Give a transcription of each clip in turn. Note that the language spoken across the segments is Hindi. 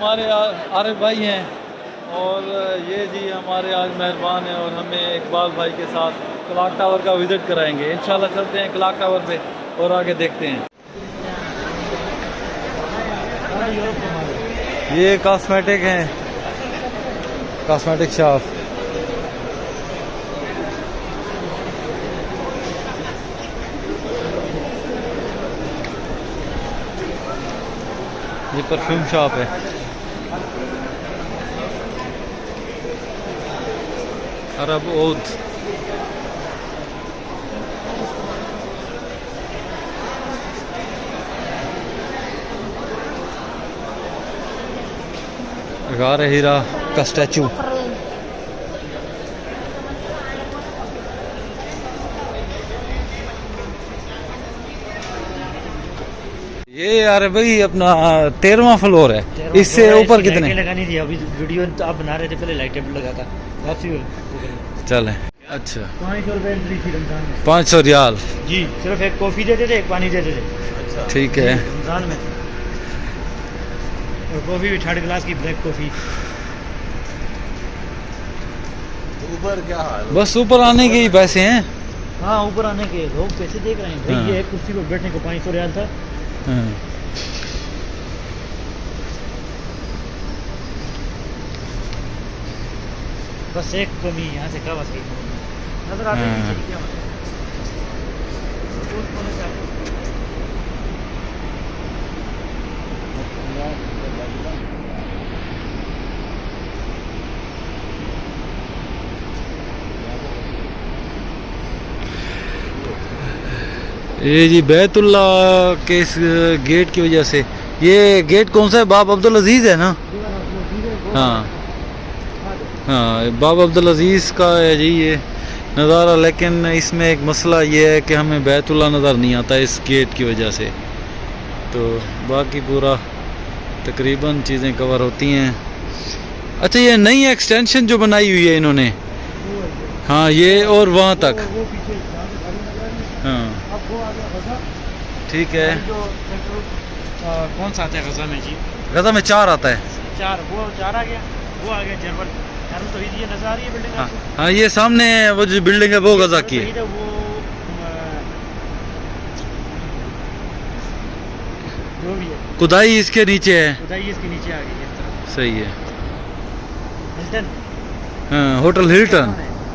हमारे आरिफ भाई हैं और ये जी हमारे आज मेहरबान हैं और हमें इकबाल भाई के साथ क्लॉक टावर का विज़िट कराएंगे। इंशाल्लाह चलते हैं क्लॉक टावर पे और आगे देखते हैं। ये कॉस्मेटिक हैं, कॉस्मेटिक शॉप। ये परफ्यूम शॉप है। अरब ओद। गार हीरा का स्टैचू। ये यार भाई अपना 13वां फ्लोर है। इससे ऊपर कितने लगानी थी? अभी वीडियो आप बना रहे थे, पहले लाइट टेबल लगा था वापसी चले। अच्छा 500 रुपये एंट्री थी रमजान में। 500 रियाल जी। सिर्फ एक कॉफ़ी देते थे, एक पानी देते थे। अच्छा ठीक है। रमजान में और कॉफ़ी भी 3rd क्लास की ब्लैक कॉफ़ी। ऊपर क्या हाल? बस ऊपर आने के ही पैसे हैं। हाँ ऊपर आने के लोग पैसे देख रहे हैं भाई। हाँ। ये एक कुर्सी पर बैठने को 500 रियाल था। हाँ। बस एक कमी यहाँ से क्या बस गई नजर आती है क्या ये जी बैतुल्ला के इस गेट की वजह से। ये गेट कौन सा है? बाब अब्दुल अजीज है ना? हाँ हाँ बाब अब्दुल अजीज का है जी ये नज़ारा। लेकिन इसमें एक मसला ये है कि हमें बैतुल्ला नज़र नहीं आता इस गेट की वजह से। तो बाकी पूरा तकरीबन चीज़ें कवर होती हैं। अच्छा ये नई एक्सटेंशन जो बनाई हुई है इन्होंने, हाँ ये और वहाँ तक। हाँ ठीक है। कौन सा आता है गजा में जी? गजा में 4 आता है। 4 वो 4 आ गया, वो आ गया जर्मन। तो ये नजर आ रही है बिल्डिंग। हाँ, हाँ ये सामने वो जो बिल्डिंग है वो गजा की है। वो जो भी है खुदाई इसके नीचे है। खुदाई इसके नीचे आ गई इस तरफ। सही है। हिल्टन। हाँ होटल हिल्टन।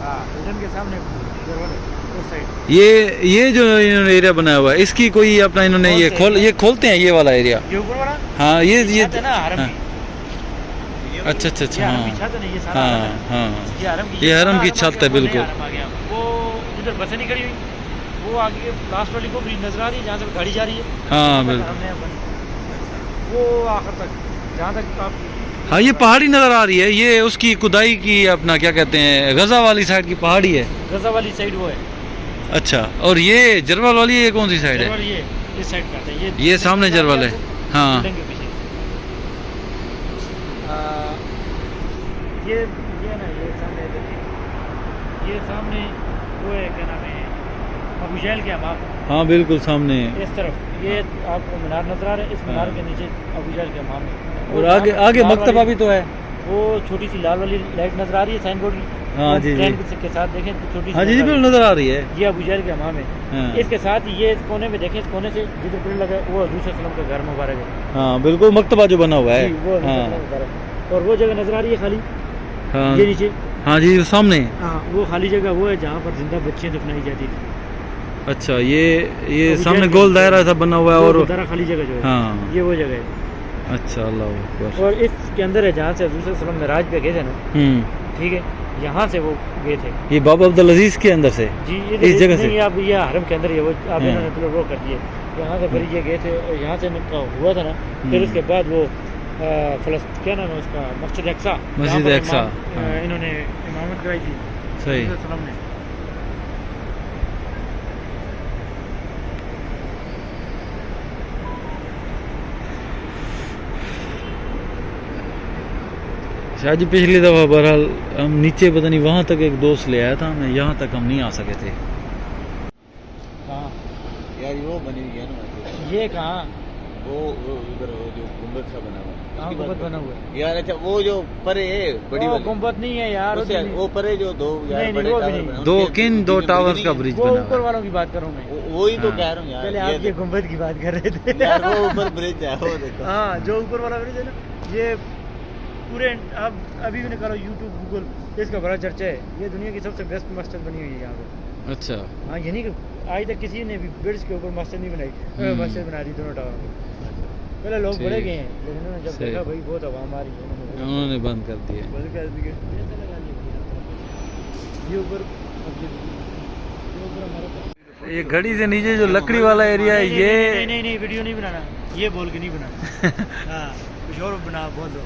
हाँ हिल्टन के सामने उस साइड। ये जो इन्होंने एरिया बनाया हुआ है इसकी कोई अपना इन्होंने ये खोलते हैं ये वाला एरिया। ये ऊपर वाला। हाँ ये ना हरम हाँ। की। अच्छा अच्छा अच्छा। हाँ हाँ हाँ ये हरम की छत है बिल्कुल। वो उधर बसें नहीं खड़ी हुई, वो आगे लास्ट वाली को ब्रिज नजर आ रही है जहाँ से गाड़ी जा रही है। हाँ बिल्कुल। वो आखिर तक जहाँ तक आप। हाँ ये पहाड़ी नजर आ रही है। ये उसकी खुदाई की अपना क्या कहते हैं गजा वाली साइड की पहाड़ी है। गजा वाली साइड वो है। अच्छा और ये जरवाल वाली ये कौन सी साइड है? ये इस साइड का है। ये सामने जरवाल है। हाँ ये ना ये सामने वो है क्या नाम है अबू जहल के हमाम। हाँ बिल्कुल सामने इस तरफ ये आपको मीनार नजर आ रहा है। इस मीनार के नीचे अबू जहल के हमाम है। और आगे आगे मक्तबा भी तो है। वो छोटी सी लाल वाली लाइट नजर आ रही है साइन बोर्ड की। हाँ जी जी के साथ देखें तो छोटी हाँ जी जी बिल्कुल नजर आ रही है। ये अबू जहल के हमाम है। हाँ। इसके साथ ये इस कोने में देखें, इस कोने से जिधर पेड़ लगा वो हजूर सल्लल्लाहु अलैहि वसल्लम का घर मुबारक है। हाँ बिल्कुल मक्तबा जो बना हुआ है। वो हाँ। और वो जगह नजर आ रही है खाली। हाँ ये नीचे। हाँ जी सामने। हाँ वो खाली जगह वो है जहाँ पर जिंदा बच्चियाँ दफनाई जाती थी। अच्छा ये सामने गोल दायरा सा बना हुआ है और खाली जगह जो है। हाँ ये वो जगह है। अच्छा अल्लाह अकबर। और इसके अंदर है जहाँ से हजूर सल्लल्लाहु अलैहि वसल्लम मेराज पे गए थे ना। ठीक है यहाँ से वो गए थे। ये बाबा अब्दुल अजीज के अंदर से जी इस जगह से आप ये हरम के अंदर ये वो आप इन्होंने वो कर दिए। यहाँ से फिर ये गए थे और यहाँ से हुआ था ना। फिर उसके बाद वो क्या नाम है उसका मस्जिद अक्सा। मस्जिद अक्सा इन्होंने इमामत कराई थी सही। ने। शायद पिछली दफ़ा बहरहाल हम नीचे पता नहीं वहाँ तक एक दोस्त ले आया था हमें, यहाँ तक हम नहीं आ सके थे। कहाँ यार वो बनी हुई है ना ये कहाँ? वो उधर जो गुंबद सा बना हुआ है। हाँ, गुंबद बना हुआ है यार। अच्छा वो जो परे है बड़ी वो वाली, गुंबद नहीं है यार, उससे वो परे जो दो यार नहीं, बड़े वो भी टावर नहीं। बने, दो उनके किन बीच दो में टावर्स ब्रिज का नहीं ब्रिज वो बना ऊपर हुआ है। वालों की बात कर रहा हूँ मैं। वही तो हाँ। कह रहा हूँ यार। पहले ये आप ये गुंबद की बात कर रहे थे यार वो ऊपर ब्रिज है, वो देखो। हाँ, जो ऊपर वाला ब्रिज है ना, ये पूरे आप अभी भी निकालो यूट्यूब गूगल, इसका बड़ा चर्चा है। ये दुनिया की सबसे बेस्ट मस्जिद बनी हुई है यहाँ पे। अच्छा हाँ, ये नहीं कि आज तक किसी ने भी ब्रिज के ऊपर मस्जिद नहीं बनाई, मस्जिद बना दी दोनों टावर में। पहले लोग बड़े ठीक। गए हैं, लेकिन उन्होंने जब सही। देखा भाई बहुत आवाम आ रही है, उन्होंने बंद कर दिया। बंद कर दिए। ये ऊपर ये घड़ी से नीचे जो लकड़ी वाला एरिया है नहीं, ये नहीं, नहीं, नहीं, वीडियो नहीं बनाना, ये बोल के नहीं बनाना। हाँ, कुछ और बना बोल दो।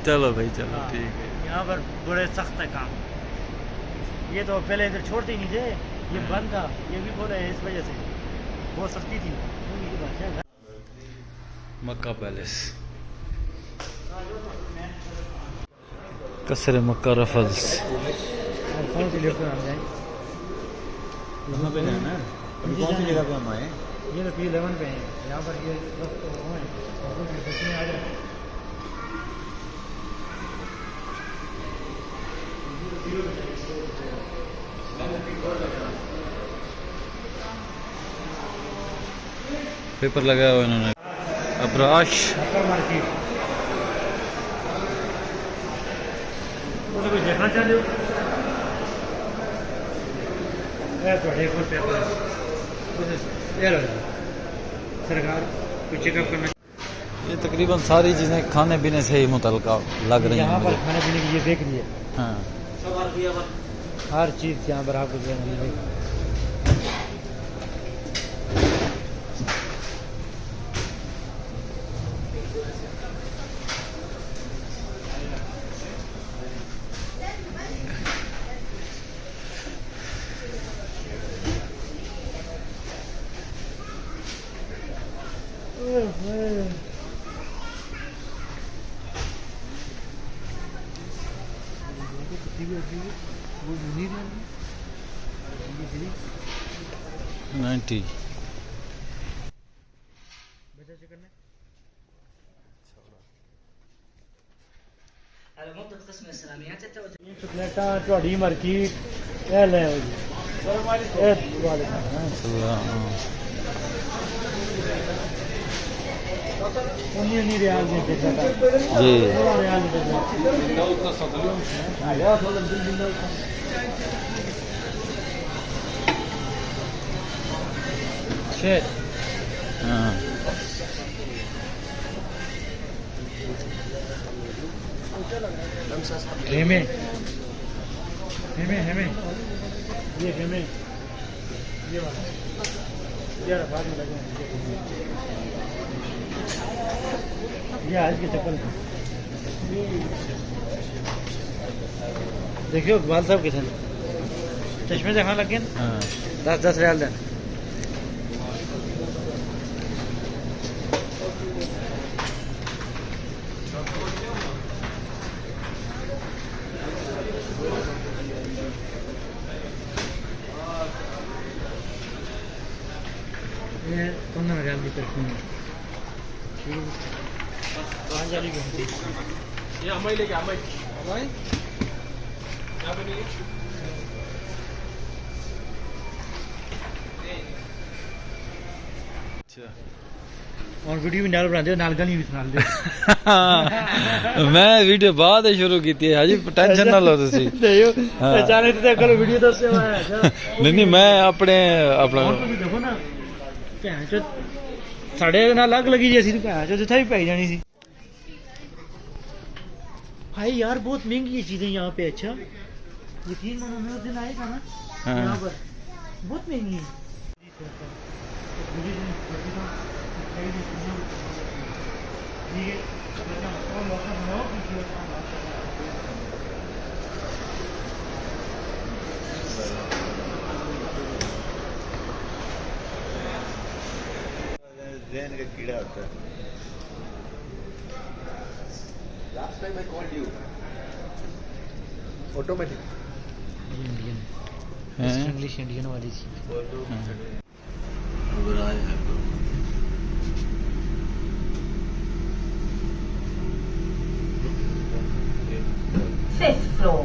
चलो भाई चलो हाँ, ठीक है। यहाँ पर बड़े सख्त है काम। ये तो पहले इधर छोड़ते ही नहीं थे, ये बंद था, ये भी बोले इस वजह से बहुत सख्ती थी। मक्का पैलेस, कसर मक्का रफल्स। कौन सी लिफ्ट में हम जाएं? कहाँ पे जाना है? अभी कौन सी जगह पे हम आए? ये तो P11 पे है, यहाँ पर ये वक्त तो वो है, और कुछ बस में आ जाए। पेपर लगाया हुआ इन्होंने। अब्राश मक्का मार्केट। वो तो कुछ देखना चाहते हो? थोड़े कुछ पेपर ये लो सरकार कुछ चेकअप करना। ये तकरीबन सारी चीज़ें खाने पीने से ही मुतल्लिका लग रही हैं यहाँ पर मुझे। खाने पीने की ये बेकरी है, हाँ हर चीज़ यहाँ पर आपको जो है मिलेगी। वो 90 चॉकलेटा ਤੁਹਾਡੀ ਮਰਜ਼ੀ ਇਹ ਲੈ ਆਓ ਜੀ। ਇਹ ਵਾਲੇ उन्नी रियाल देते जी। रियाल हाँ हेमे हेमे हेमे ये हेमे ये वाला ये बाद में लगे ये आज की चप्पल देखियो इकबाल साहब कितने चश्मे से खाने लग गए हाँ 10-10 रियाल देना। ये 15 रियाल की परफ्यूम है। पाँच वाली की होती ये अम्मा लेके अम्मा क्या बनेगी? और वीडियो भी नाल बना दे नाल गाली भी सुना दे। मैं वीडियो बाद शुरू की थी हाजी टेंशन ना लो तुसी। हाँ। अचानक तो कल वीडियो दस से नहीं नहीं मैं अपने अपना देखो ना भैन चो साढ़े नाल लग लगी जैसी तो भैन चो जिथा भी पै जानी सी। भाई यार बहुत महंगी ये चीजें यहाँ पे। अच्छा यकीन मानो मैं उस दिन आएगा ना हाँ। यहाँ पर बहुत महंगी है। जहन का कीड़ा होता है। Last time I called you. Automatic. Indian हैं? इंग्लिश इंडियन वाली थी। युवराज है। this floor.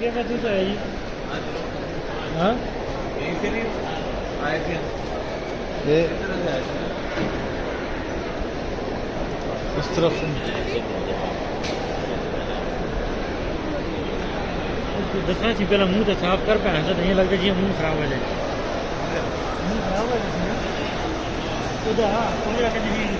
क्या मैं तो है जी हाँ ये इस तरफ दसना सी पहला मुंह तो साफ कर भैन तो नहीं लगता जी मुंह खराब हो जाए मुंह खराब हो जाए